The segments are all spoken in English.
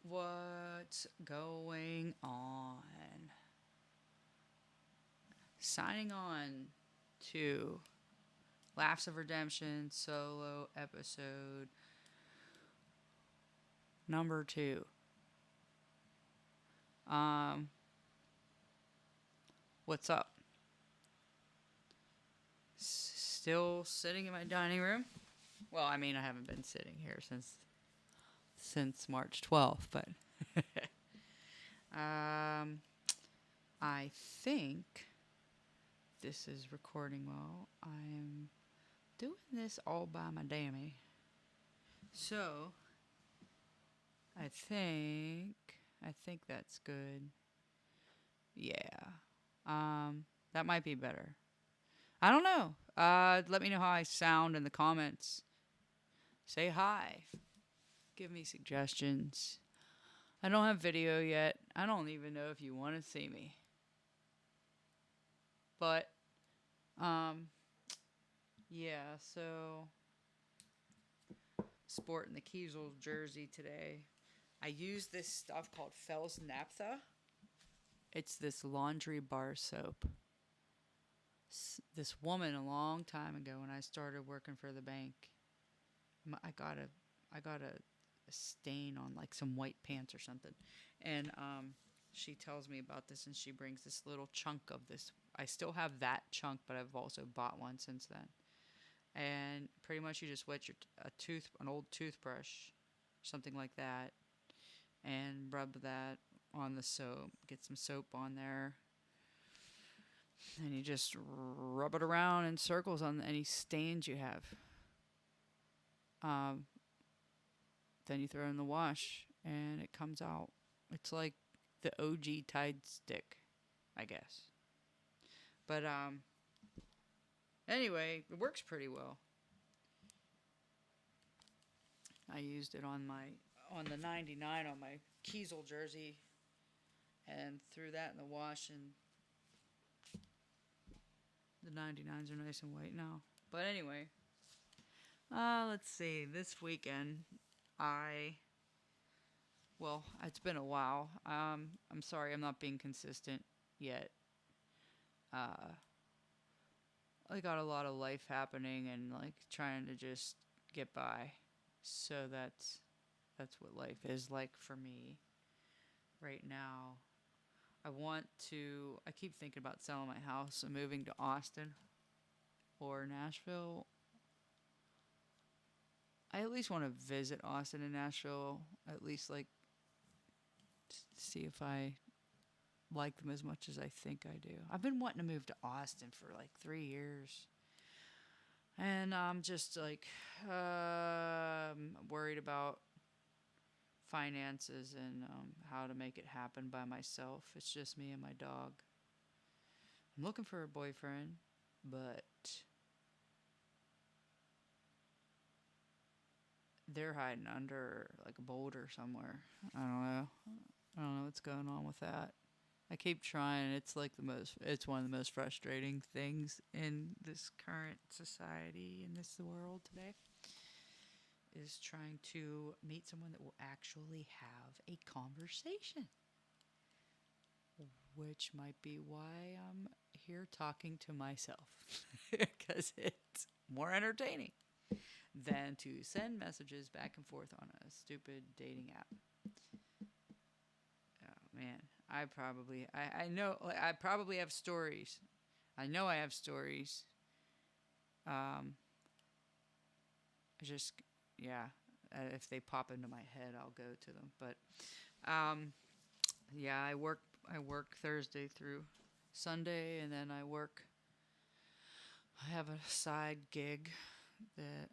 What's going on? Signing on to Laughs of Redemption solo episode number 2. Um, what's up? Still sitting in my dining room. Well, I mean, I haven't been sitting here since March 12th, but um, I think this is recording well. I'm doing this all by my dammy. So, I think that's good. Yeah. That might be better. I don't know. Let me know how I sound in the comments. Say hi. Give me suggestions. I don't have video yet. I don't even know if you want to see me. But yeah, so sporting the Kiesel jersey today. I use this stuff called Fells Naphtha. It's this laundry bar soap. This woman a long time ago when I started working for the bank, I got a stain on like some white pants or something, and she tells me about this, and she brings this little chunk of this. I still have that chunk, but I've also bought one since then. And pretty much you just wet an old toothbrush, something like that, and rub that on the soap. Get some soap on there, and you just rub it around in circles on any stains you have. Um, then you throw it in the wash, and it comes out. It's like the OG Tide stick, I guess. But anyway, it works pretty well. I used it on the 99 on my Kiesel jersey, and threw that in the wash, and the 99s are nice and white now. But anyway, let's see. This weekend, I it's been a while. I'm sorry, I'm not being consistent yet. Uh, I got a lot of life happening and like trying to just get by. So that's what life is like for me right now. I keep thinking about selling my house and moving to Austin or Nashville. I at least want to visit Austin and Nashville, at least like see if I like them as much as I think I do. I've been wanting to move to Austin for like 3 years. And I'm just like worried about finances and how to make it happen by myself. It's just me and my dog. I'm looking for a boyfriend, but they're hiding under like a boulder somewhere. I don't know. I don't know what's going on with that. I keep trying. It's one of the most frustrating things in this current society, in this world today, is trying to meet someone that will actually have a conversation. Which might be why I'm here talking to myself. Because it's more entertaining than to send messages back and forth on a stupid dating app. Oh man, I know I probably have stories. I know I have stories. Um, I just yeah, if they pop into my head, I'll go to them. But yeah, I work Thursday through Sunday, and then I have a side gig that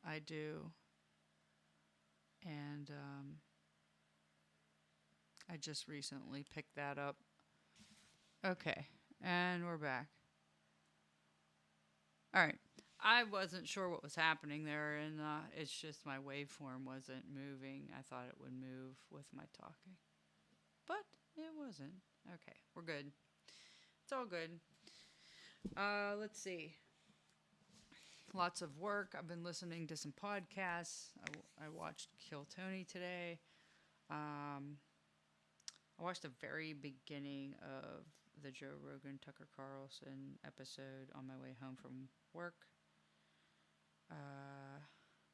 I do, and I just recently picked that up. Okay, and we're back. All right. I wasn't sure what was happening there, and it's just my waveform wasn't moving. I thought it would move with my talking, but it wasn't. Okay, we're good. It's all good. Let's see. Lots of work. I've been listening to some podcasts. I watched Kill Tony today. Um, I watched the very beginning of the Joe Rogan Tucker Carlson episode on my way home from work. Uh,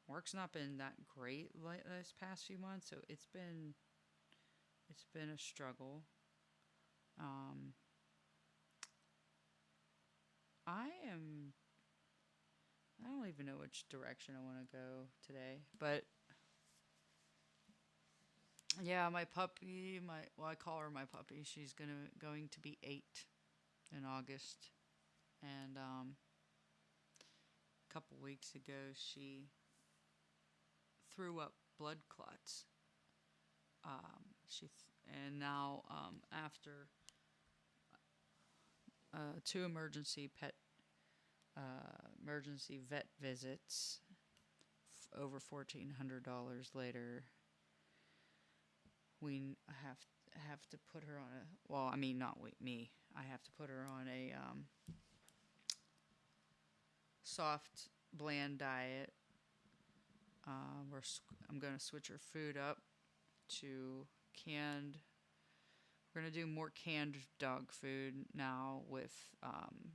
Work's not been that great like this past few months, so it's been a struggle. Um, I am I don't even know which direction I want to go today, but yeah, my puppy, I call her my puppy. She's going to be 8 in August, and a couple weeks ago she threw up blood clots. And now after two emergency vet visits, over $1,400 later, we have to put her on a, well, I mean, not me. I have to put her on a soft, bland diet. I'm going to switch her food up to canned. We're going to do more canned dog food now with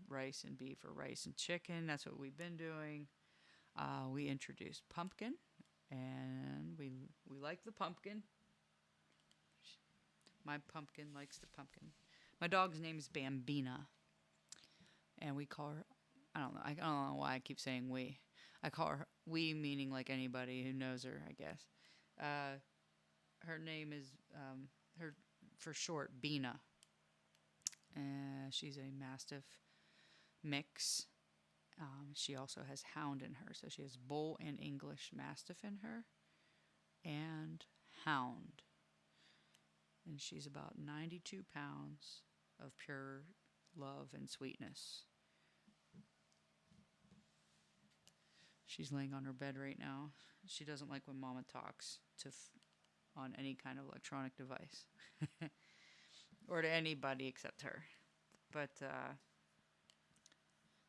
rice and beef or rice and chicken. That's what we've been doing. We introduced pumpkin, and we like the pumpkin. My pumpkin likes the pumpkin. My dog's name is Bambina, and we call her. I don't know why I keep saying we. I call her we, meaning like anybody who knows her, I guess. Her name is her for short Bina. She's a Mastiff mix. She also has Hound in her, so she has Bull and English Mastiff in her, and Hound. And she's about 92 pounds of pure love and sweetness. She's laying on her bed right now. She doesn't like when Mama talks on any kind of electronic device, or to anybody except her. But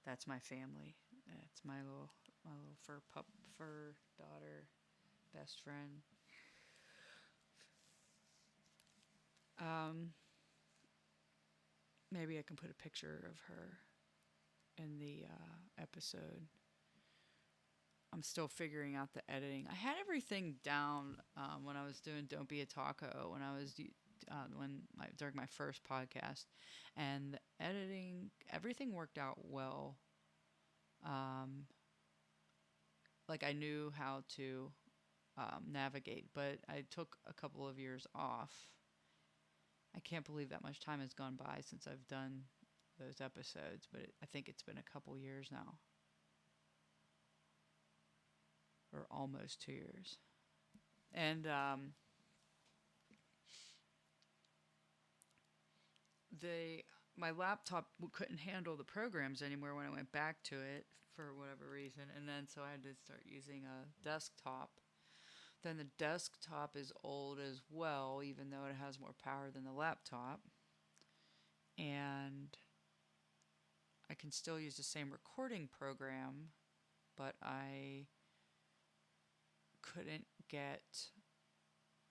that's my family. That's my little fur daughter, best friend. Maybe I can put a picture of her in the episode. I'm still figuring out the editing. I had everything down when I was doing "Don't Be a Taco" during my first podcast, and the editing, everything worked out well. Like I knew how to navigate, but I took a couple of years off. I can't believe that much time has gone by since I've done those episodes, but I think it's been a couple years now. Or almost 2 years. And my laptop couldn't handle the programs anymore when I went back to it for whatever reason, and then so I had to start using a desktop. Then the desktop is old as well, even though it has more power than the laptop. And I can still use the same recording program, but I couldn't get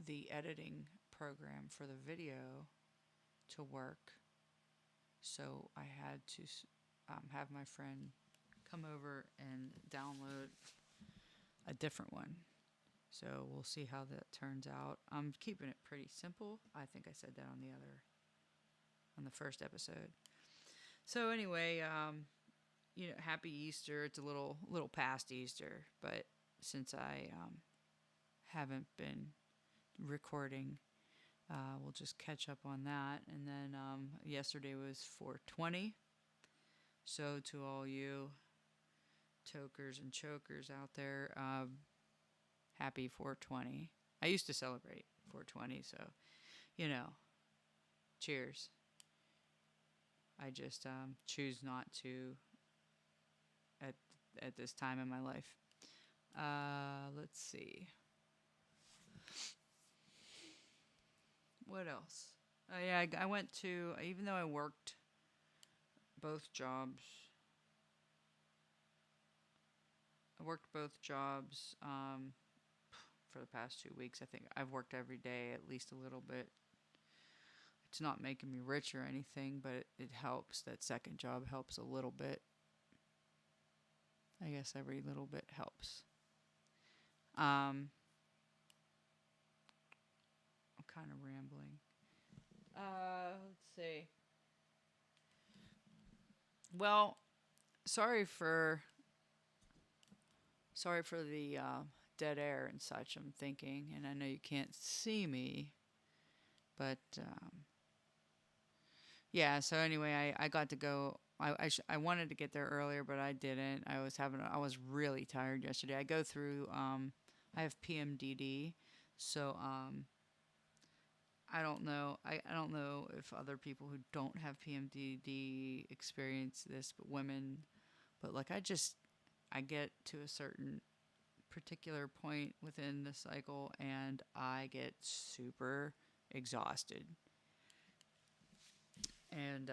the editing program for the video to work. So I had to have my friend come over and download a different one. So we'll see how that turns out. I'm keeping it pretty simple. I think I said that on the first episode. So anyway, Happy Easter. It's a little past Easter, but since I haven't been recording, we'll just catch up on that. And then yesterday was 420. So to all you tokers and chokers out there, happy 420. I used to celebrate 420, so, cheers. I just choose not to at this time in my life. Let's see. What else? Yeah, I went to, even though I worked both jobs, for the past 2 weeks. I think I've worked every day at least a little bit. It's not making me rich or anything, but it helps. That second job helps a little bit. I guess every little bit helps. I'm kind of rambling. Let's see. Well, sorry for the dead air and such. I'm thinking, and I know you can't see me, but yeah. So anyway, I got to go. I wanted to get there earlier, but I didn't. I was really tired yesterday. I go through. I have PMDD, so I don't know. I don't know if other people who don't have PMDD experience this, but women. But like I get to a certain particular point within the cycle, and I get super exhausted. And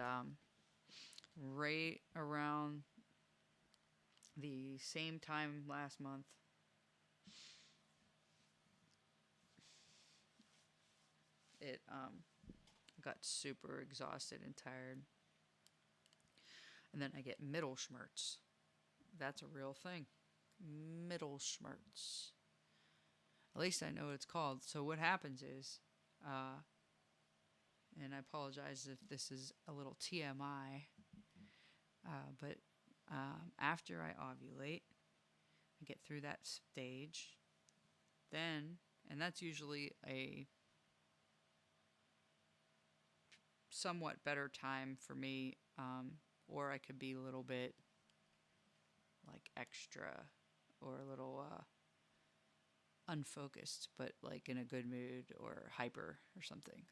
right around the same time last month, it got super exhausted and tired. And then I get middle schmerz. That's a real thing. Middle schmerz. At least I know what it's called. So what happens is, and I apologize if this is a little TMI, but after I ovulate, I get through that stage. Then, and that's usually a somewhat better time for me, or I could be a little bit like extra or a little unfocused, but like in a good mood or hyper or something.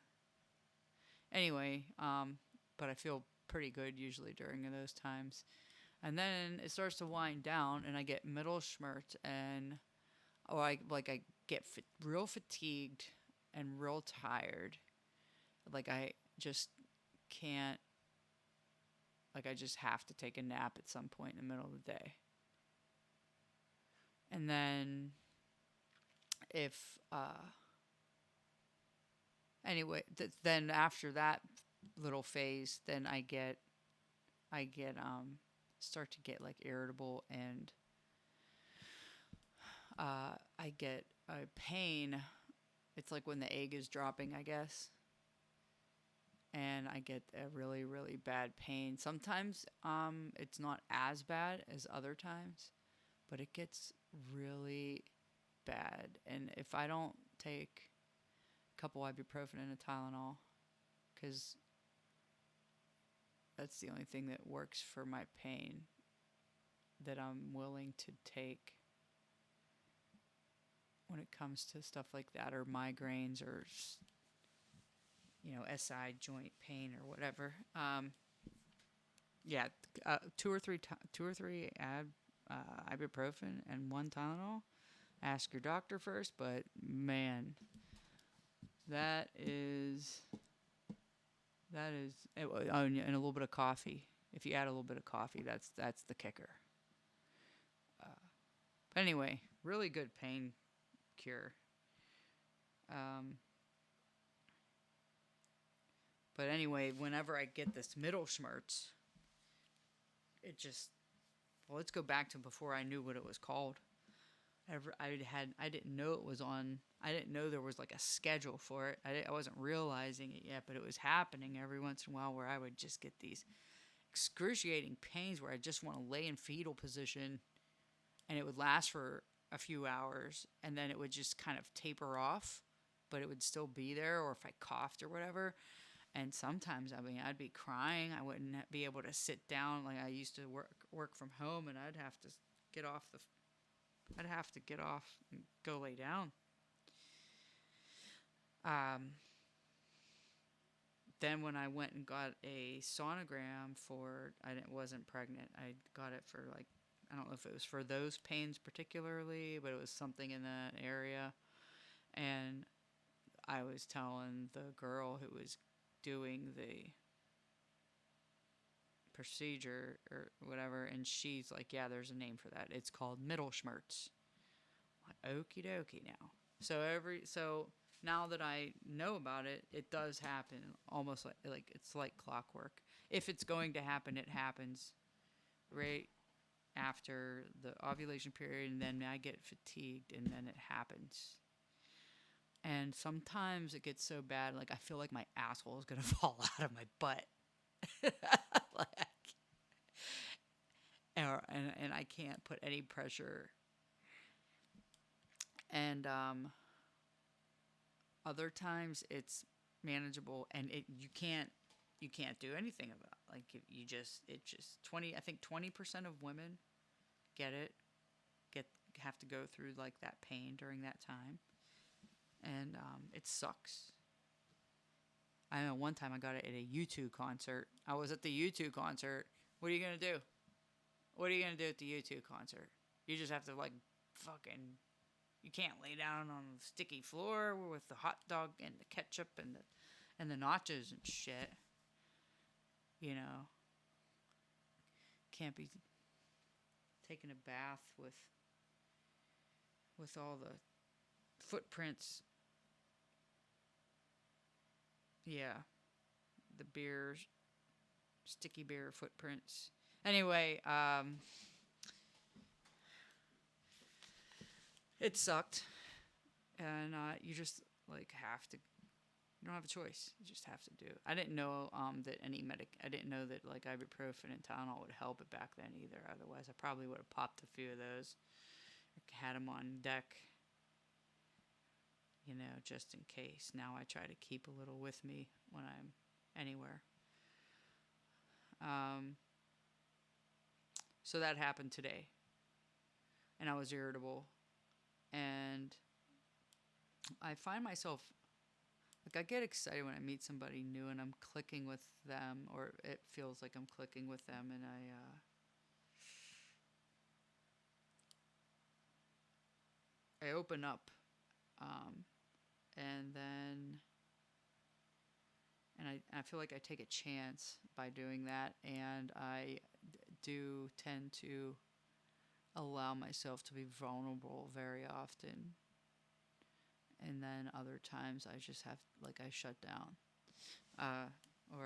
Anyway, but I feel pretty good usually during those times. And then it starts to wind down, and I get middle schmerz, and I get real fatigued and real tired. Like I just can't. Like I just have to take a nap at some point in the middle of the day. And then if anyway, then after that little phase, then I get start to get like irritable, and I get a pain. It's like when the egg is dropping, I guess. And I get a really, really bad pain. Sometimes it's not as bad as other times, but it gets really bad. And if I don't take a couple ibuprofen and a Tylenol, because that's the only thing that works for my pain that I'm willing to take when it comes to stuff like that, or migraines, or SI joint pain or whatever. Yeah, two or three ibuprofen and one Tylenol. Ask your doctor first, but man, that is oh, and a little bit of coffee. If you add a little bit of coffee, that's the kicker. But anyway, really good pain cure. But anyway, whenever I get this middle schmerz, it just, well, let's go back to before I knew what it was called. I didn't know it was on. I didn't know there was like a schedule for it. I wasn't realizing it yet, but it was happening every once in a while, where I would just get these excruciating pains where I just want to lay in fetal position, and it would last for a few hours, and then it would just kind of taper off, but it would still be there, or if I coughed or whatever. And sometimes, I mean, I'd be crying. I wouldn't be able to sit down. Like I used to work from home, and I'd have to get off and go lay down. Then when I went and got a sonogram wasn't pregnant. I got it for like, I don't know if it was for those pains particularly, but it was something in that area. And I was telling the girl who was doing the procedure or whatever, and she's like, yeah, there's a name for that. It's called middle schmerz. I'm like, okie dokie now. So now that I know about it, it does happen almost like it's like clockwork. If it's going to happen, it happens right after the ovulation period, and then I get fatigued, and then it happens. And sometimes it gets so bad, like I feel like my asshole is gonna fall out of my butt, like, and I can't put any pressure. And other times it's manageable, and you can't do anything about it. Like you just it just 20 I think 20% of women get it get have to go through like that pain during that time, and it sucks. I know one time I got it at a U2 concert. I was at the U2 concert. What are you gonna do? What are you gonna do at the U2 concert? You just have to like fucking. You can't lay down on the sticky floor with the hot dog and the ketchup and the nachos and shit. You know, can't be taking a bath with all the footprints. Yeah, the beer, sticky beer footprints. Anyway, it sucked, and you just like have to. You don't have a choice. You just have to do. I didn't know that any medic. I didn't know that like ibuprofen and Tylenol would help it back then either. Otherwise, I probably would have popped a few of those. Had them on deck, just in case. Now I try to keep a little with me when I'm anywhere. Um, so that happened today, and I was irritable, and I find myself like I get excited when I meet somebody new and I'm clicking with them, or it feels like I'm clicking with them, and I open up, um, and then I feel like I take a chance by doing that, and I do tend to allow myself to be vulnerable very often, and then other times I just have like I shut down, or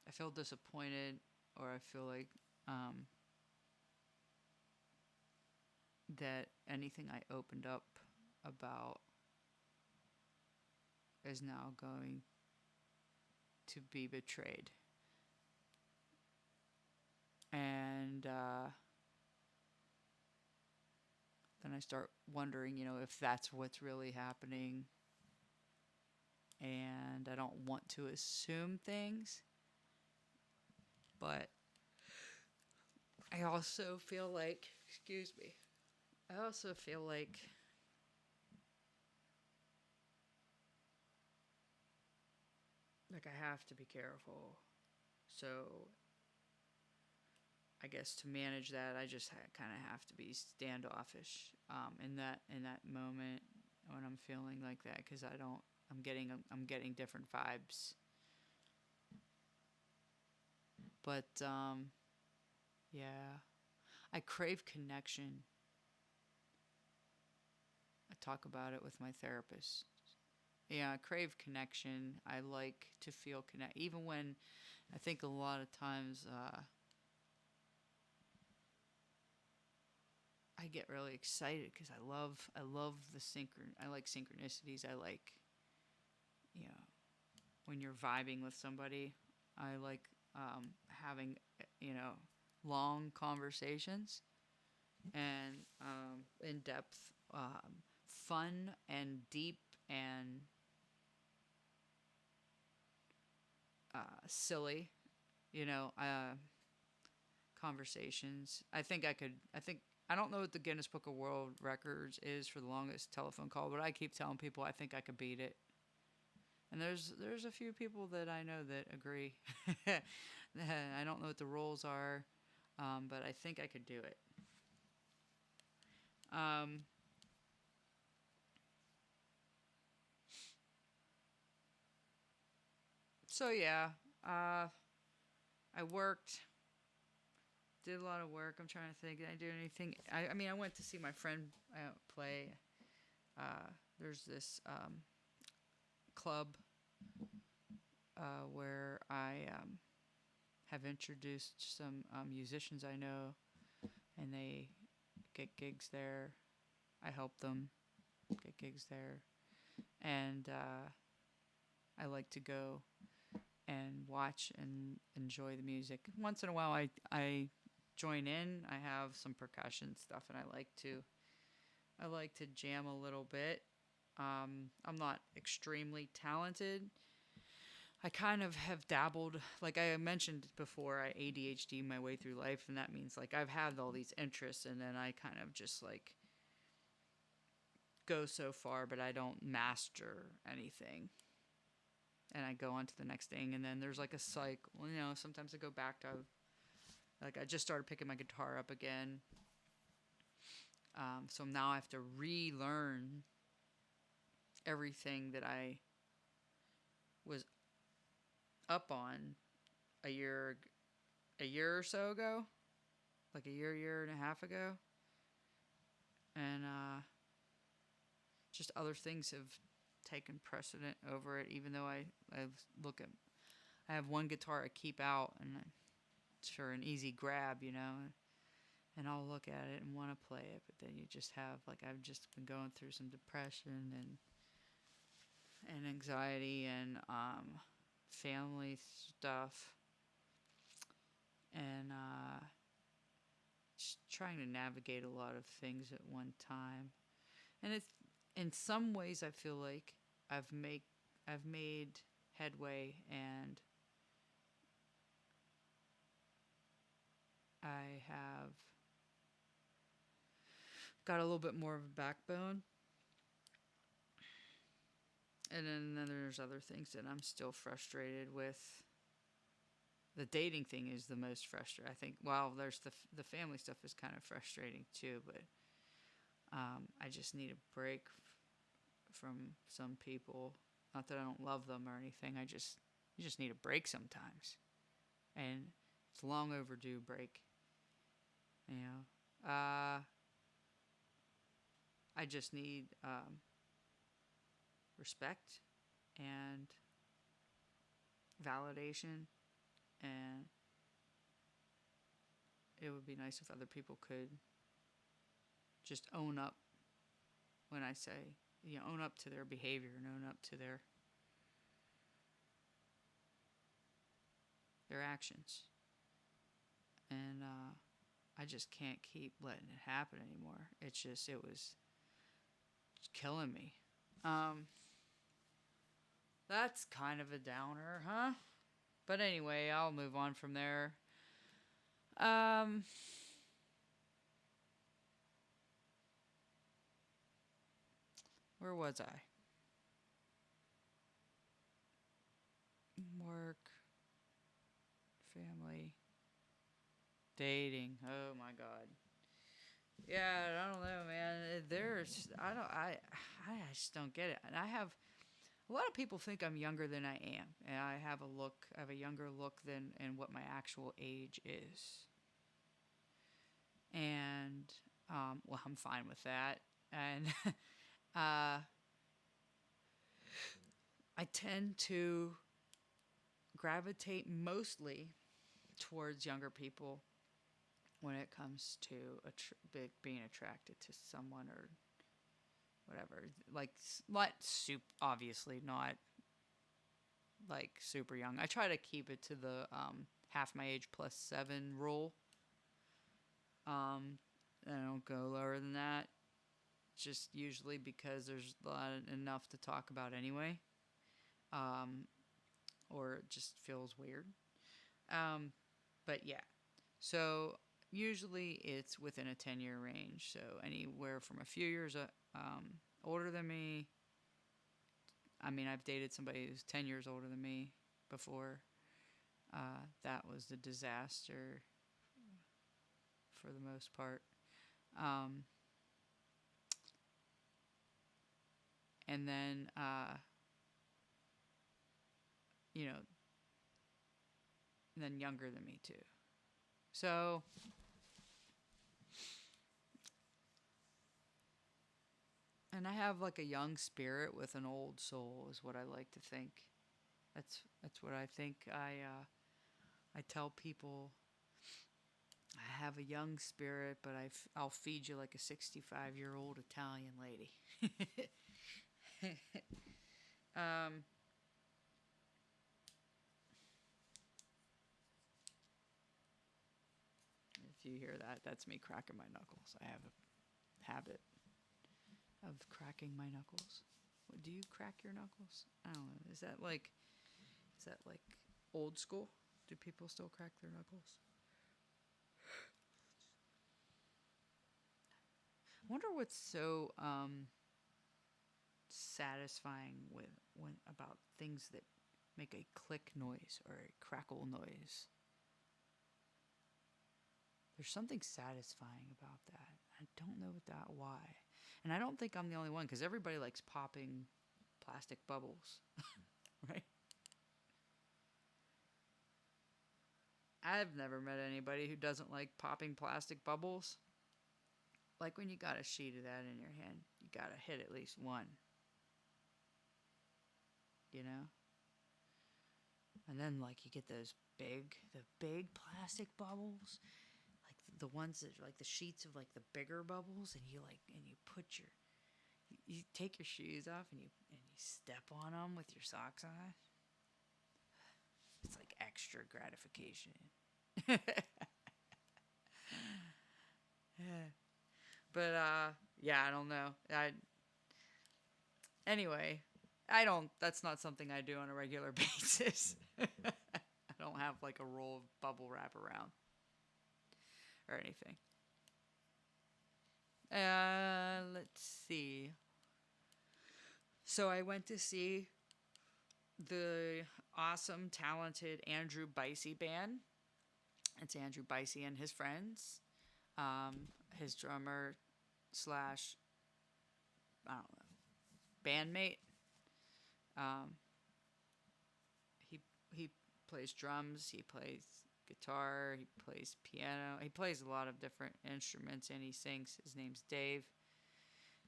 I feel disappointed, or I feel like um, that anything I opened up about is now going to be betrayed. And then I start wondering, if that's what's really happening. And I don't want to assume things, but I also feel like, excuse me, I also feel like I have to be careful. So I guess to manage that, I just kind of have to be standoffish in that moment when I'm feeling like that, because I don't. I'm getting different vibes, but yeah, I crave connection. I talk about it with my therapist. Yeah, I crave connection. I like to feel connect, even when I think a lot of times I get really excited because I love I like synchronicities. I like you know when you're vibing with somebody. I like having you know long conversations and in depth, fun and deep and silly. You know, conversations. I don't know what the Guinness Book of World Records is for the longest telephone call, but I keep telling people I think I could beat it. And there's a few people that I know that agree. I don't know what the rules are, but I think I could do it. Um, so yeah, I worked Did a lot of work. I'm trying to think. Did I do anything? I mean, I went to see my friend play. There's this club where I have introduced some musicians I know, and they get gigs there. I help them get gigs there, and I like to go and watch and enjoy the music. Once in a while, I join in. I have some percussion stuff, and I like to jam a little bit. I'm not extremely talented. I kind of have dabbled, like I mentioned before, I ADHD my way through life, and that means like I've had all these interests, and then I kind of just like go so far, but I don't master anything. And I go on to the next thing, and then there's like a cycle. You know, sometimes I go back to, like, I just started picking my guitar up again. So now I have to relearn everything that I was up on a year, a year or so ago, like a year and a half ago, and just other things have taken precedent over it. Even though I look at, I have one guitar I keep out, and it's for an easy grab, you know, and I'll look at it and want to play it, but then you just have, like, I've just been going through some depression and anxiety and family stuff, and just trying to navigate a lot of things at one time. And it's, in some ways I feel like I've made headway, and I have got a little bit more of a backbone. And then there's other things that I'm still frustrated with. The dating thing is the most frustrating, I think. Well, there's the family stuff is kind of frustrating too, but I just need a break from some people. Not that I don't love them or anything. You just need a break sometimes, and it's a long overdue break. You know, I just need respect and validation, and it would be nice if other people could just own up when I say, you know, own up to their behavior and own up to their actions. And I just can't keep letting it happen anymore. It was killing me. That's kind of a downer, huh? But anyway, I'll move on from there. Um, where was I? Work, family, dating. Oh my god. Yeah, I don't know, man. There's I just don't get it. And I have a lot of people think I'm younger than I am, and I have a younger look than and what my actual age is. And well, I'm fine with that. And uh, I tend to gravitate mostly towards younger people when it comes to being attracted to someone or whatever. Like obviously not like super young. I try to keep it to the half my age plus 7 rule. I don't go lower than that. Just usually because there's enough to talk about anyway. Um, or it just feels weird. But yeah. So usually it's within a 10-year range. So anywhere from a few years older than me. I mean, I've dated somebody who's 10 years older than me before. That was a disaster for the most part. Um, and then, you know, and then younger than me too. So, and I have like a young spirit with an old soul, is what I like to think. That's what I think. I tell people I have a young spirit, but I'll feed you like a 65-year-old Italian lady. um, if you hear that, that's me cracking my knuckles. I have a habit of cracking my knuckles. What, do you crack your knuckles? I don't know. Is that like old school? Do people still crack their knuckles? I wonder what's so satisfying when about things that make a click noise or a crackle noise. There's something satisfying about that. I don't know why. And I don't think I'm the only one because everybody likes popping plastic bubbles, right? I've never met anybody who doesn't like popping plastic bubbles. Like when you got a sheet of that in your hand, you gotta hit at least one, you know? And then like you get the big plastic bubbles, like the ones that are like the sheets of like the bigger bubbles, and you put you take your shoes off and you step on them with your socks on. It's like extra gratification. But yeah, I don't know. Anyway, I don't. That's not something I do on a regular basis. I don't have like a roll of bubble wrap around or anything. Let's see. So I went to see the awesome, talented Andrew Bicey band. It's Andrew Bicey and his friends. His drummer slash, I don't know, bandmate. Um, he plays drums. He plays guitar. He plays piano. He plays a lot of different instruments, and he sings. His name's Dave.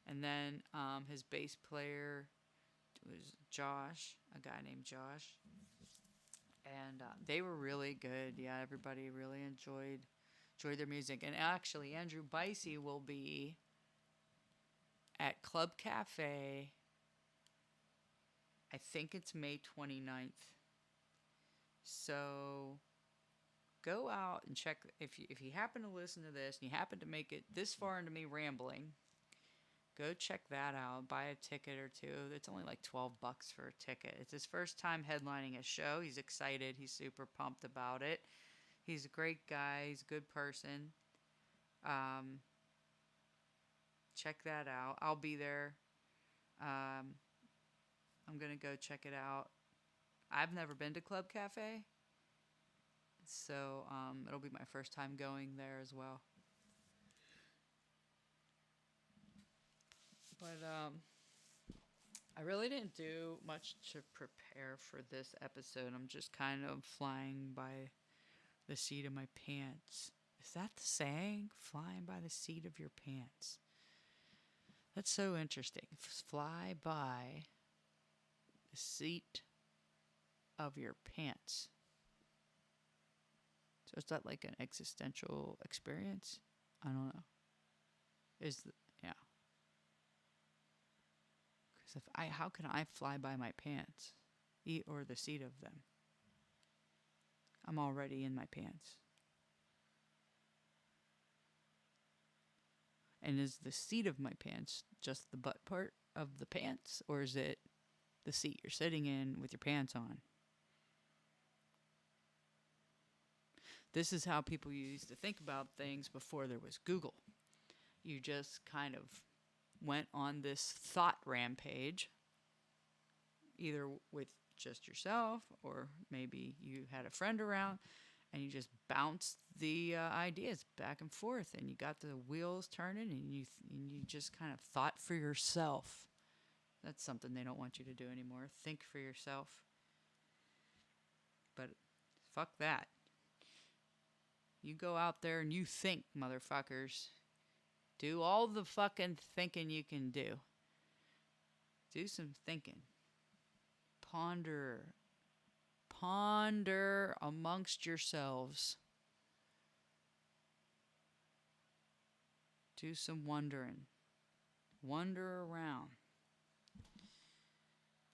And then his bass player was Josh, a guy named Josh, and they were really good. Yeah, everybody really enjoyed their music. And actually, Andrew Bicey will be at Club Cafe. I think it's May 29th. So go out and check if you happen to listen to this and you happen to make it this far into me rambling. Go check that out. Buy a ticket or two. It's only like $12 for a ticket. It's his first time headlining a show. He's excited. He's super pumped about it. He's a great guy. He's a good person. Um, check that out. I'll be there. Um, I'm gonna go check it out. I've never been to Club Cafe, so it'll be my first time going there as well. But I really didn't do much to prepare for this episode. I'm just kind of flying by the seat of my pants. Is that the saying? Flying by the seat of your pants. That's so interesting. Fly by the seat of your pants. So is that like an existential experience? I don't know. Yeah. Because how can I fly by my pants, or the seat of them? I'm already in my pants. And is the seat of my pants just the butt part of the pants, or is it the seat you're sitting in with your pants on? This is how people used to think about things before there was Google. You just kind of went on this thought rampage, either with just yourself or maybe you had a friend around, and you just bounced the ideas back and forth, and you got the wheels turning, and you just kind of thought for yourself. That's something they don't want you to do anymore. Think for yourself. But fuck that. You go out there and you think, motherfuckers. Do all the fucking thinking you can do. Do some thinking. Ponder. Ponder amongst yourselves. Do some wondering. Wander around.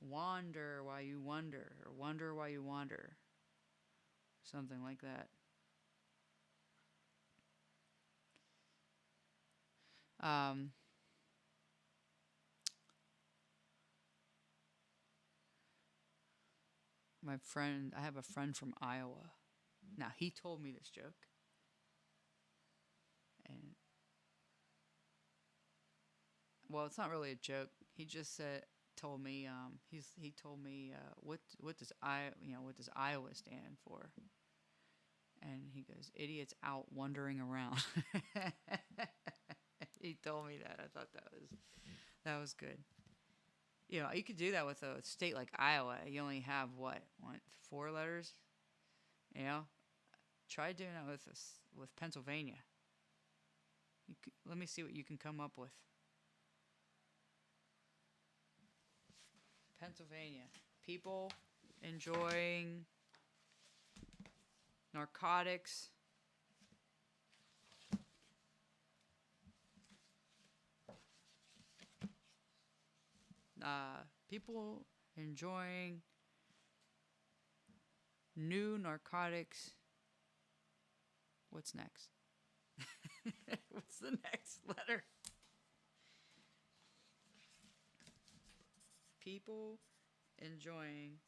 Wander while you wonder, or wonder while you wander. Something like that. Um, I have a friend from Iowa. Now, he told me this joke. And, well, it's not really a joke. He just told me, he told me, what does Iowa stand for? And he goes, idiots out wandering around. He told me that. I thought that was good. You know, you could do that with a state like Iowa. You only have what 4 letters. You know, try doing that with Pennsylvania. Let me see what you can come up with. Pennsylvania. People enjoying narcotics. People enjoying new narcotics. What's next? What's the next letter? People enjoying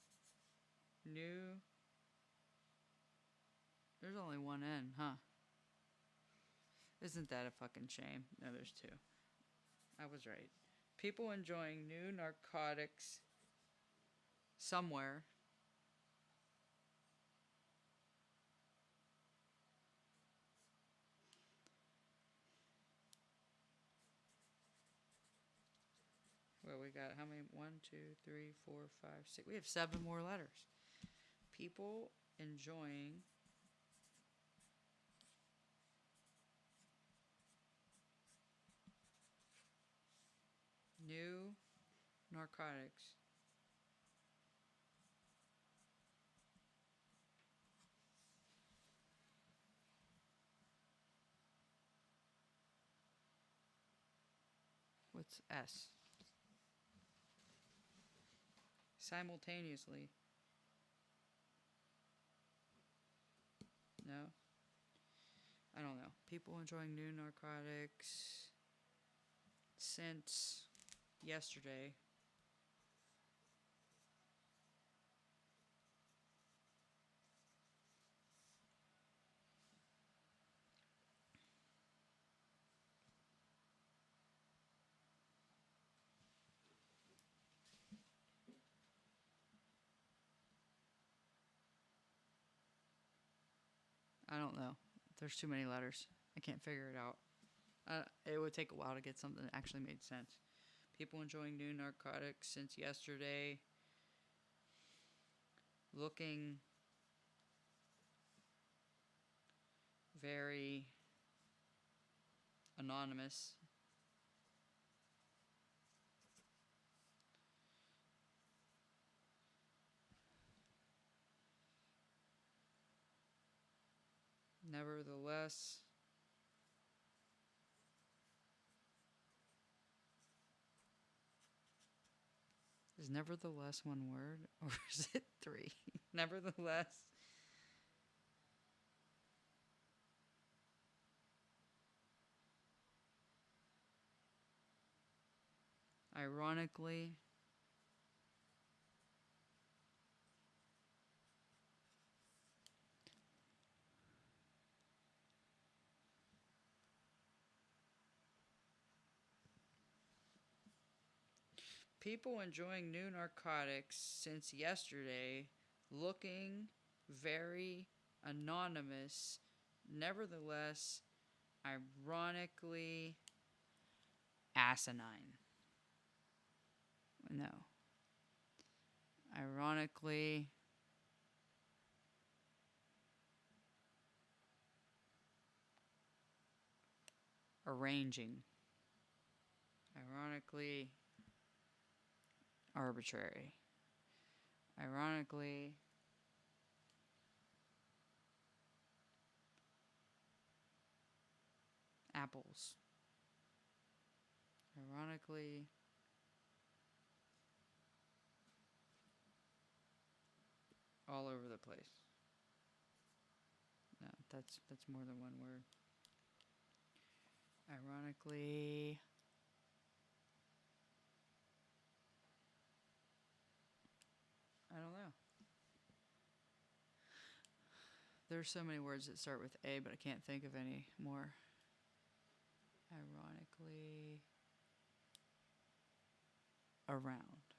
new. There's only one N, huh? Isn't that a fucking shame? No, there's 2. I was right. People enjoying new narcotics somewhere. Well, we got how many? 1, 2, 3, 4, 5, 6. We have 7 more letters. People enjoying new narcotics. What's S? Simultaneously. No? I don't know. People enjoying new narcotics since yesterday. I don't know. There's too many letters. I can't figure it out. It would take a while to get something that actually made sense. People enjoying new narcotics since yesterday. Looking very anonymous. Nevertheless, is nevertheless one word or is it 3? Nevertheless. Ironically. People enjoying new narcotics since yesterday, looking very anonymous, nevertheless, ironically asinine. No. Ironically arranging, ironically arbitrary, ironically apples, ironically all over the place. No, that's more than one word. Ironically, I don't know. There's so many words that start with A, but I can't think of any more. Ironically, around.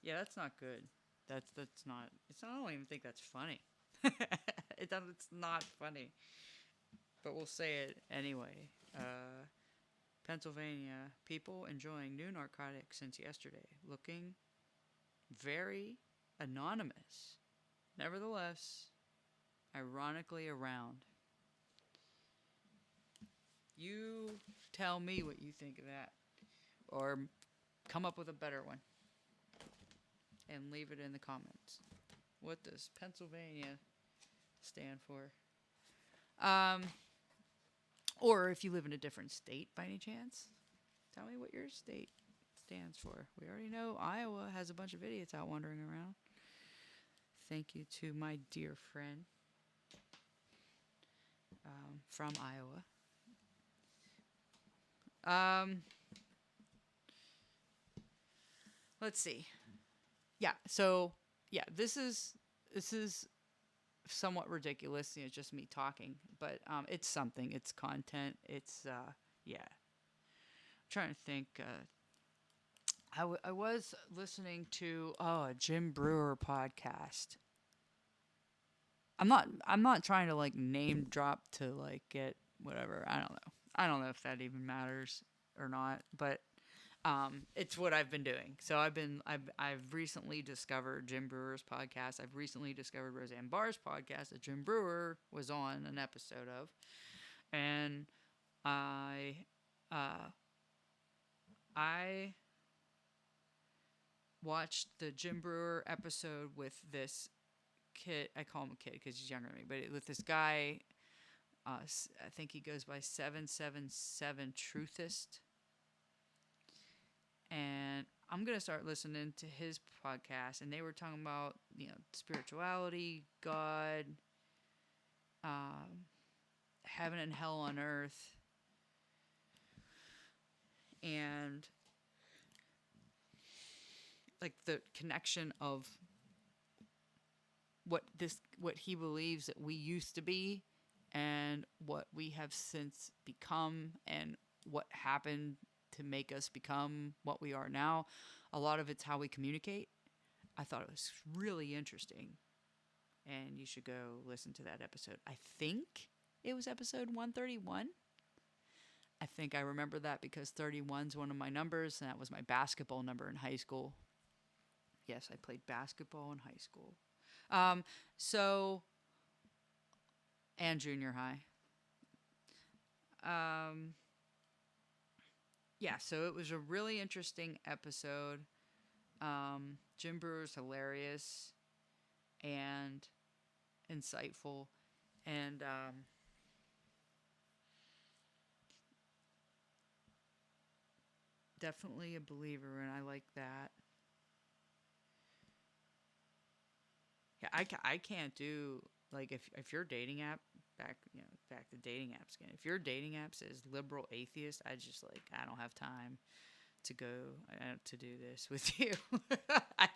Yeah, that's not good. That's not. It's. I don't even think that's funny. It's not funny. But we'll say it anyway. Pennsylvania people enjoying new narcotics since yesterday, looking very anonymous. Nevertheless, ironically around. You tell me what you think of that, or come up with a better one and leave it in the comments. What does Pennsylvania stand for? Um, or if you live in a different state by any chance, tell me what your state stands for. We already know Iowa has a bunch of idiots out wandering around. Thank you to my dear friend from Iowa. Let's see. Yeah. So yeah, this is somewhat ridiculous. You know, just me talking, but it's something. It's content. It's yeah. I'm trying to think. I was listening to a Jim Brewer podcast. I'm not trying to like name drop to like get whatever. I don't know. I don't know if that even matters or not, but it's what I've been doing. So I've recently discovered Jim Brewer's podcast. I've recently discovered Roseanne Barr's podcast that Jim Brewer was on an episode of, and I uh, I watched the Jim Brewer episode with this kid. I call him a kid because he's younger than me, but with this guy. I think he goes by 777 Truthist. And I'm gonna start listening to his podcast, and they were talking about spirituality, God, um, heaven and hell on earth, and like the connection of what he believes that we used to be, and what we have since become, and what happened to make us become what we are now. A lot of it's how we communicate. I thought it was really interesting, and you should go listen to that episode. I think it was episode 131. I think I remember that because 31 is one of my numbers, and that was my basketball number in high school. Yes, I played basketball in high school. So, and junior high. Um, yeah, so it was a really interesting episode. Jim Brewer's hilarious and insightful, and definitely a believer, and I like that. Yeah, I can't do like if your dating app back to dating apps again. If your dating app says liberal atheist, I don't have time to go to do this with you. I,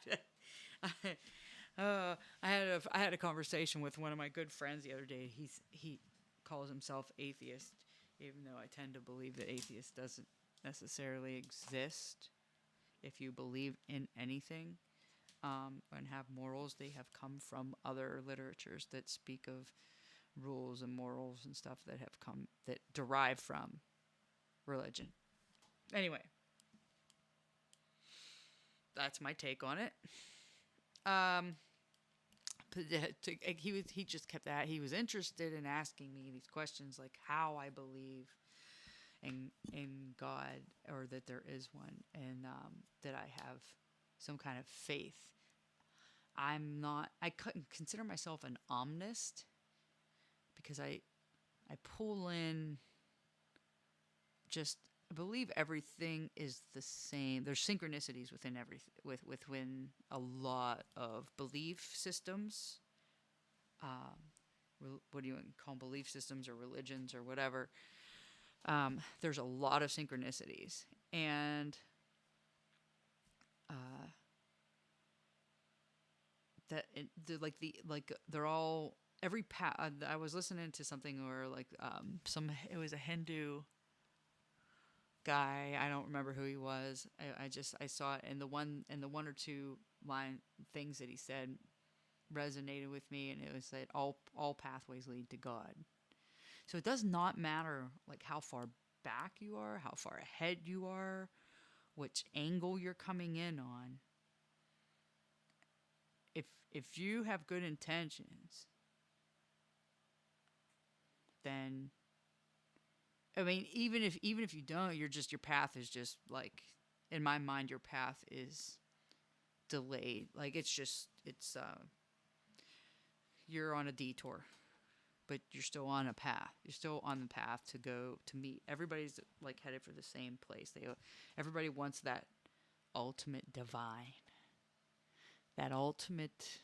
I had a conversation with one of my good friends the other day. He calls himself atheist, even though I tend to believe that atheist doesn't necessarily exist. If you believe in anything, and have morals, they have come from other literatures that speak of rules and morals and stuff that derive from religion. Anyway, that's my take on it. he just kept that he was interested in asking me these questions like how I believe in God, or that there is one, and that I have some kind of faith. I'm not. I couldn't consider myself an omnist because I pull in just. I believe everything is the same. There's synchronicities within within a lot of belief systems. What do you call them? Belief systems or religions or whatever? There's a lot of synchronicities, and uh, they're all every path. I was listening to something where like some it was a Hindu guy. I don't remember who he was. I saw it, and the one or two line things that he said resonated with me, and it was that all pathways lead to God. So it does not matter like how far back you are, how far ahead you are, which angle you're coming in on. If you have good intentions, then I mean, even if you don't, your path is just like in my mind, your path is delayed. Like it's you're on a detour, but you're still on a path. You're still on the path to go to meet. Everybody's like headed for the same place. Everybody wants that ultimate divine, that ultimate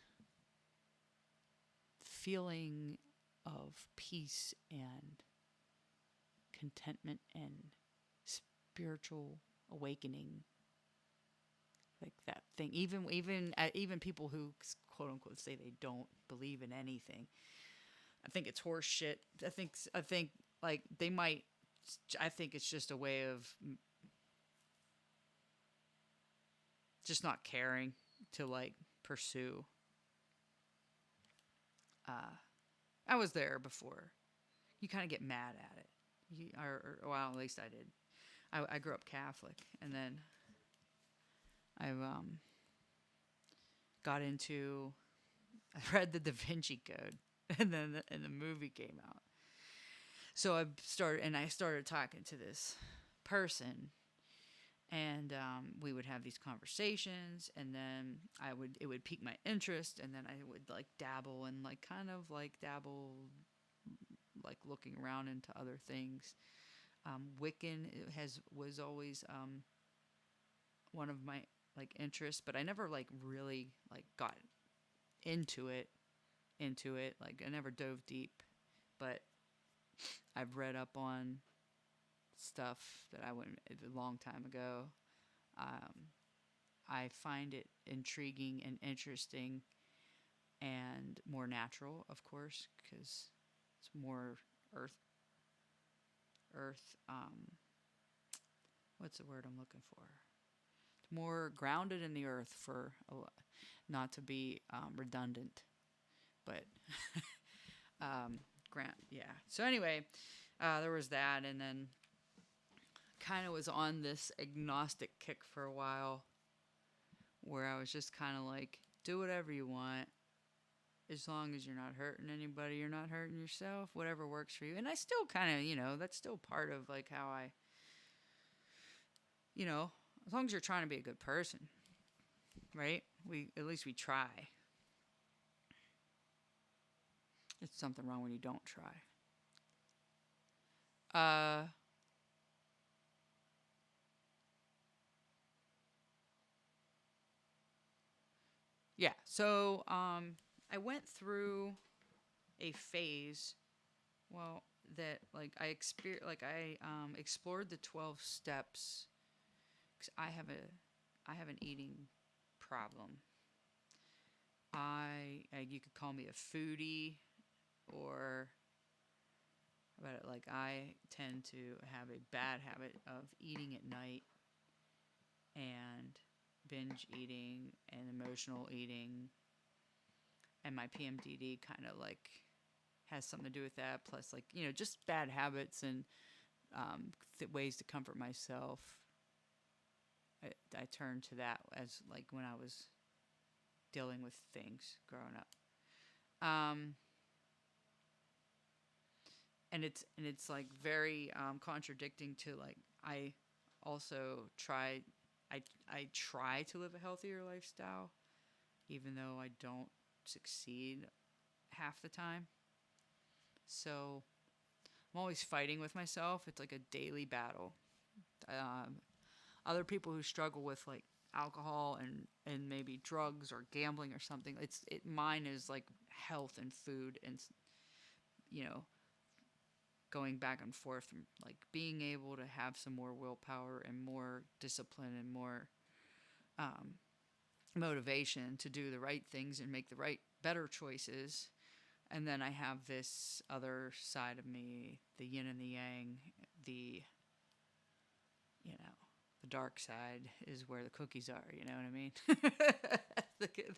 feeling of peace and contentment and spiritual awakening, like that thing. Even people who quote unquote say they don't believe in anything, I think it's horse shit. I think like they might. I think it's just a way of just not caring to like pursue. I was there before. You kind of get mad at it. Well, at least I did. I grew up Catholic, and then I got into. I read the Da Vinci Code, and then the movie came out. So I started talking to this person, and we would have these conversations, and then it would pique my interest, and then I would like dabble and like kind of like dabble, like looking around into other things. Wiccan was always one of my like interests, but I never like really like got into it. Like I never dove deep, but I've read up on stuff that I went a long time ago. Um, I find it intriguing and interesting and more natural, of course, because it's more earth. Earth. What's the word I'm looking for? It's more grounded in the earth not to be redundant, but grant. Yeah. So anyway, there was that, and then kind of was on this agnostic kick for a while, where I was just kind of like, do whatever you want, as long as you're not hurting anybody, you're not hurting yourself, whatever works for you. And I still kind of, that's still part of like how as long as you're trying to be a good person, right? At least we try. It's something wrong when you don't try. Yeah. So I went through a phase. Well, that like I explored the 12 steps because I have an eating problem. You could call me a foodie, or but like I tend to have a bad habit of eating at night and binge eating and emotional eating, and my PMDD kind of like has something to do with that. Plus, like just bad habits and ways to comfort myself. I turned to that as like when I was dealing with things growing up. Um, and it's like very contradicting to like I also try I try to live a healthier lifestyle even though I don't succeed half the time. So I'm always fighting with myself. It's like a daily battle. Um, Other people who struggle with like alcohol and maybe drugs or gambling or something, mine is like health and food and you know going back and forth and like being able to have some more willpower and more discipline and more um, motivation to do the right things and make the right better choices. And then I have this other side of me, the yin and the yang, the you know the dark side is where the cookies are, you know what I mean?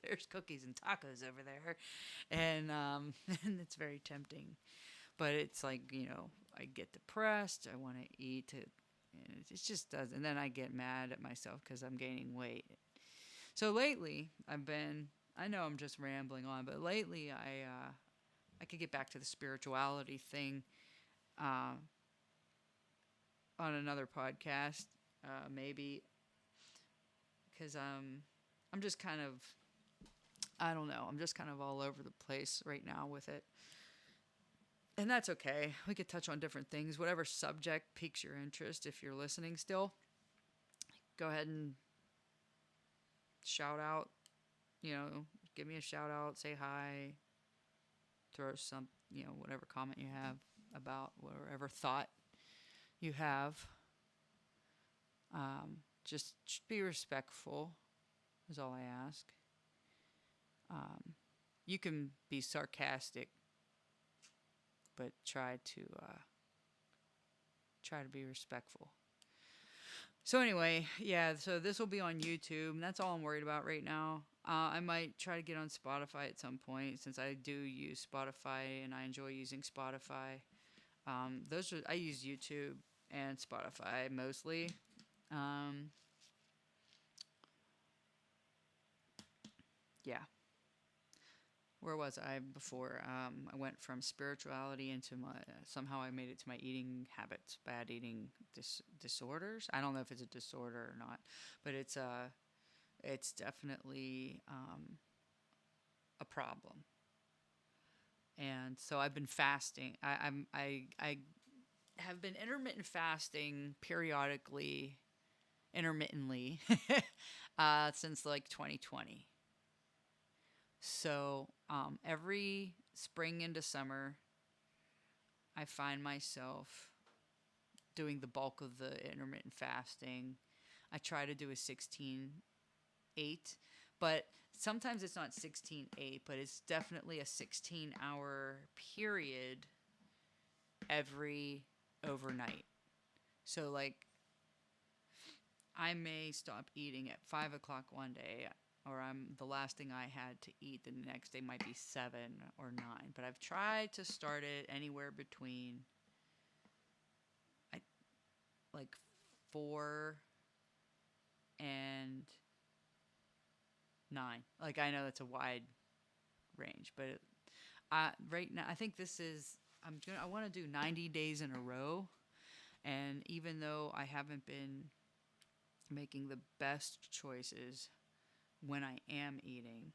There's cookies and tacos over there, and and it's very tempting, but it's like I get depressed, I want to eat it, and it just does, and then I get mad at myself because I'm gaining weight. So lately I know I'm just rambling on, but lately I could get back to the spirituality thing uh, on another podcast, maybe, because I'm just kind of, I don't know, I'm just kind of all over the place right now with it. And that's okay. We could touch on different things. Whatever subject piques your interest, if you're listening still, go ahead and shout out, you know, give me a shout out, say hi, throw some, whatever comment you have about whatever thought you have. Just be respectful, is all I ask. You can be sarcastic, but try to be respectful. So anyway, yeah. So this will be on YouTube, and that's all I'm worried about right now. I might try to get on Spotify at some point, since I do use Spotify and I enjoy using Spotify. I use YouTube and Spotify mostly. Um, yeah. Where was I before? I went from spirituality into my. Somehow I made it to my eating habits, bad eating disorders. I don't know if it's a disorder or not, but it's definitely a problem. And so I've been fasting. I have been intermittent fasting periodically, intermittently, since like 2020. So every spring into summer, I find myself doing the bulk of the intermittent fasting. I try to do a 16/8, but sometimes it's not 16/8, but it's definitely a 16-hour period every overnight. So, like, I may stop eating at 5 o'clock one day, or the last thing I had to eat the next day might be 7 or 9. But I've tried to start it anywhere between I like 4 and 9. Like, I know that's a wide range, but right now I think this is I want to do 90 days in a row, and even though I haven't been making the best choices when I am eating,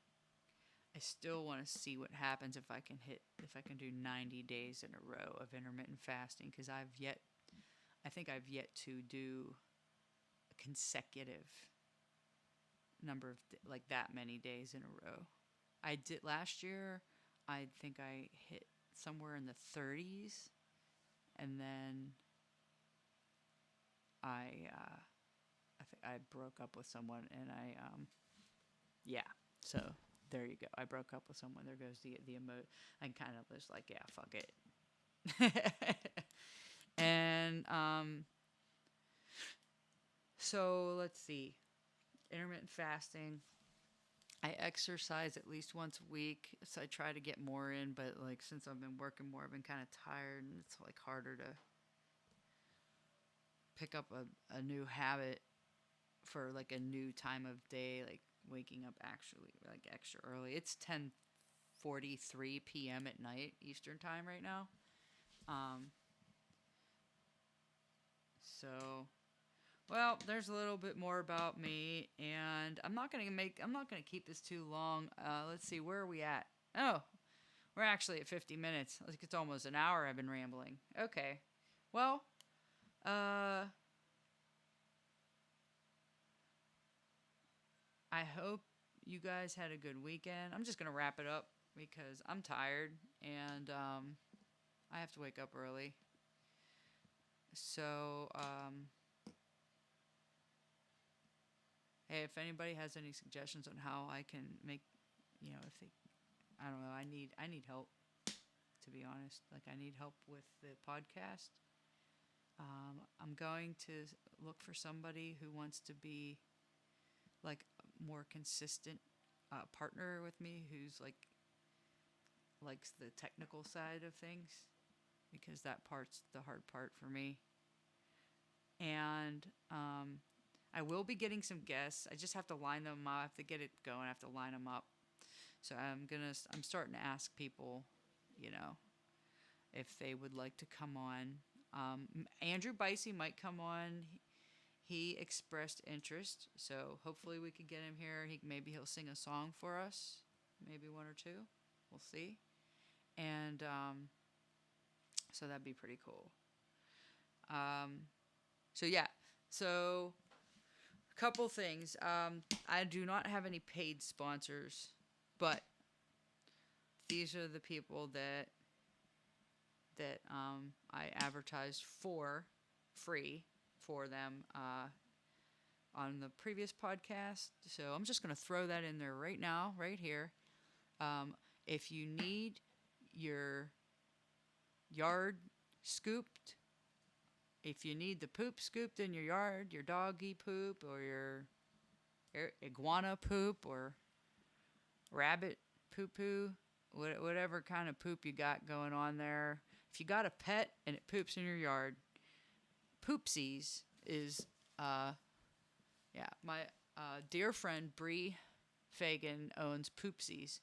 I still want to see what happens if I can do 90 days in a row of intermittent fasting, because I think I've yet to do a consecutive number of like that many days in a row. I did last year. I think I hit somewhere in the 30s, and then I think I broke up with someone, and yeah. So there you go. I broke up with someone. There goes the emote. I kind of was like, yeah, fuck it. And so let's see. Intermittent fasting. I exercise at least once a week, so I try to get more in. But like since I've been working more, I've been kind of tired, and it's like harder to pick up a new habit for like a new time of day, like waking up actually like extra early. It's 10 12:43 p.m. at night Eastern time right now. Um, so, well, there's a little bit more about me, and I'm not gonna keep this too long. Let's see, where are we at? Oh, we're actually at 50 minutes. Like it's almost an hour I've been rambling. Okay. Well, uh, I hope you guys had a good weekend. I'm just gonna wrap it up because I'm tired and I have to wake up early. So, hey, if anybody has any suggestions on how I can make, if they, I don't know, I need help. To be honest, like I need help with the podcast. I'm going to look for somebody who wants to be like a more consistent partner with me, who's like likes the technical side of things, because that part's the hard part for me. And I will be getting some guests. I just have to line them up. I have to get it going. I have to line them up. So I'm starting to ask people, you know, if they would like to come on. Andrew Bicey might come on. He expressed interest, so hopefully we could get him here. Maybe he'll sing a song for us, maybe one or two. We'll see. And so that'd be pretty cool. So yeah, so a couple things. I do not have any paid sponsors, but these are the people that I advertised for free for them on the previous podcast. So I'm just going to throw that in there right now, right here. If you need your yard scooped, if you need the poop scooped in your yard, your doggy poop or your iguana poop or rabbit poo poo, whatever kind of poop you got going on there. If you got a pet and it poops in your yard, Poopsies is, my dear friend Bree Fagan owns Poopsies,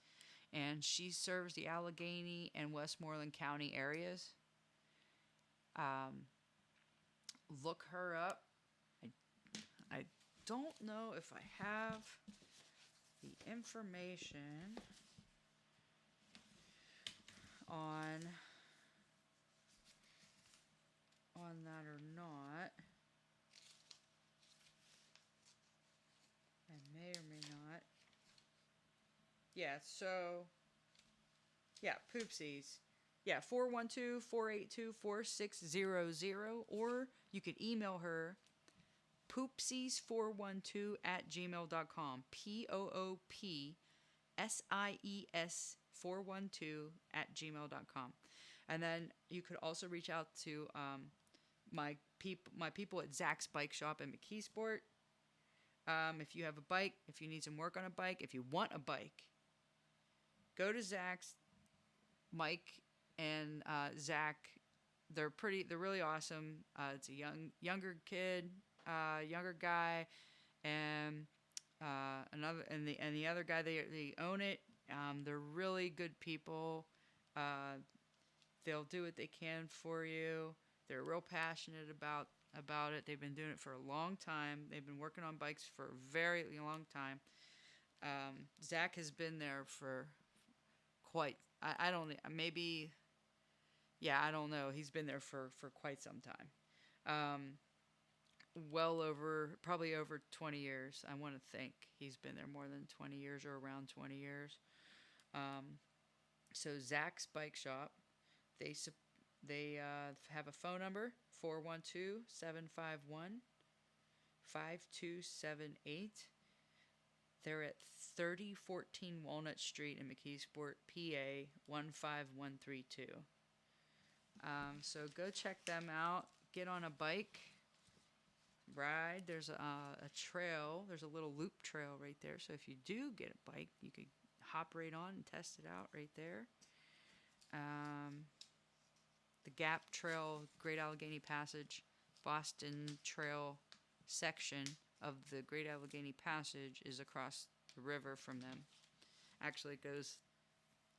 and she serves the Allegheny and Westmoreland County areas. Look her up. I don't know if I have the information on that or not. I may or may not. Yeah, so yeah, Poopsies. Yeah, 412-482-4600, or you could email her poopsies412 at gmail.com. POOPSIES 412 at gmail.com. And then you could also reach out to my people at Zach's Bike Shop in McKeesport. If you have a bike, if you need some work on a bike, if you want a bike, go to Zach's. Mike and Zach, they're really awesome. It's a younger kid, younger guy, and the other guy, they own it. They're really good people. They'll do what they can for you. They're real passionate about it. They've been doing it for a long time. They've been working on bikes for a very long time. Zach has been there for quite. I don't maybe. Yeah, I don't know. He's been there for quite some time. Probably over 20 years. I want to think he's been there more than 20 years or around 20 years. So Zach's Bike Shop, they have a phone number, 412-751-5278. They're at 3014 Walnut Street in McKeesport, PA 15132. So go check them out. Get on a bike, ride. There's a trail. There's a little loop trail right there. So if you do get a bike, you could hop right on and test it out right there. The Gap Trail, Great Allegheny Passage, Boston Trail section of the Great Allegheny Passage is across the river from them. Actually, it goes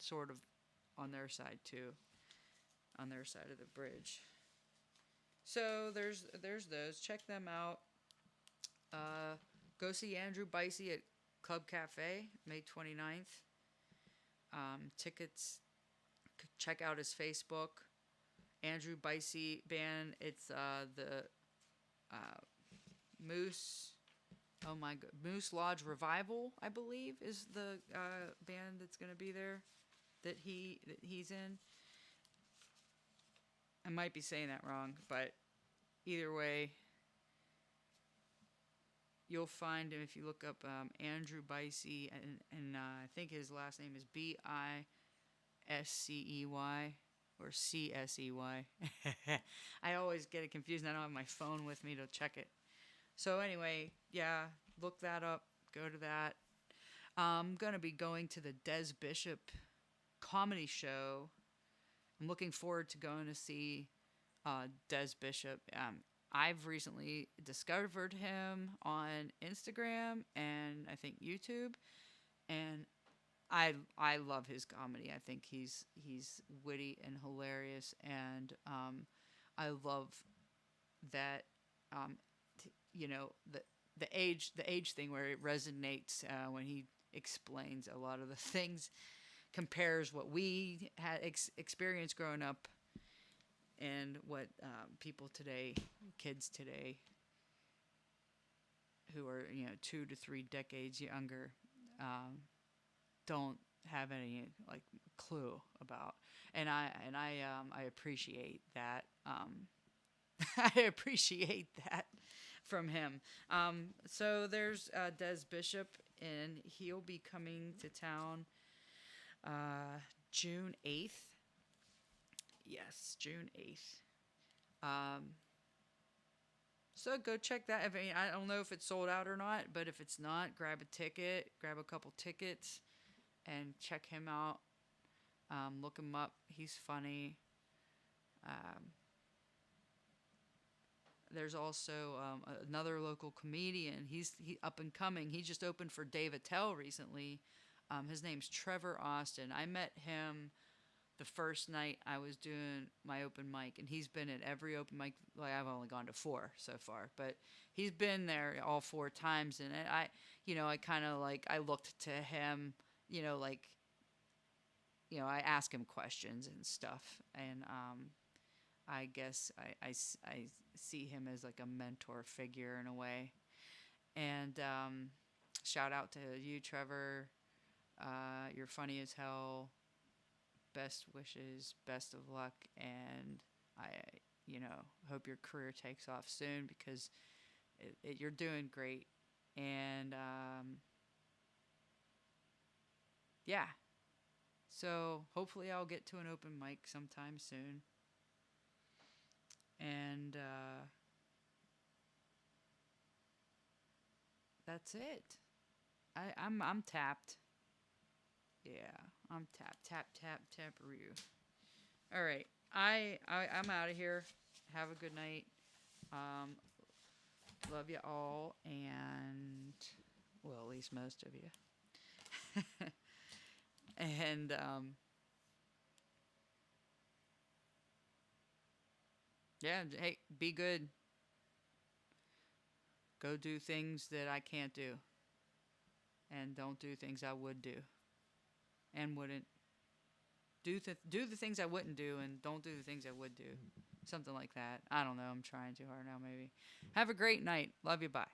sort of on their side too, on their side of the bridge. So there's those. Check them out. Uh, Go see Andrew Bicey at Club Cafe May 29th. Tickets. Check out his Facebook. Andrew Bicey band. It's the uh, Moose. Oh my god, Moose Lodge Revival, I believe, is the band that's gonna be there that he's in. I might be saying that wrong, but either way, you'll find him if you look up Andrew Bicey, and I think his last name is Biscey or Csey. I always get it confused, and I don't have my phone with me to check it. So anyway, yeah, look that up. Go to that. I'm gonna be going to the Des Bishop comedy show. I'm looking forward to going to see Des Bishop. I've recently discovered him on Instagram and I think YouTube, and I love his comedy. I think he's witty and hilarious, and I love that you know the age thing where it resonates when he explains a lot of the things, compares what we had experienced growing up and what people today, kids today, who are 2 to 3 decades younger, don't have any like clue about. And I appreciate that. I appreciate that from him. So there's Des Bishop, and he'll be coming to town June 8th. Yes, June 8th. So go check that. I don't know if it's sold out or not, but if it's not, grab a ticket, grab a couple tickets, and check him out. Look him up. He's funny. There's also another local comedian. He's up and coming. He just opened for Dave Attell recently. His name's Trevor Austin. I met him the first night I was doing my open mic, and he's been at every open mic. Like, I've only gone to 4 so far, but he's been there all 4 times. And I kind of like, I looked to him, I ask him questions and stuff, and I guess I see him as like a mentor figure in a way. And shout out to you, Trevor. You're funny as hell. Best wishes, best of luck, and I, hope your career takes off soon, because you're doing great. And yeah, so hopefully I'll get to an open mic sometime soon. And that's it. I'm tapped. Yeah, I'm tap. All right, I'm out of here. Have a good night. Love you all, and well, at least most of you. And yeah, hey, be good. Go do things that I can't do, and don't do things I would do and wouldn't. Do the things I wouldn't do, and don't do the things I would do. Something like that. I don't know. I'm trying too hard now, maybe. Have a great night. Love you. Bye.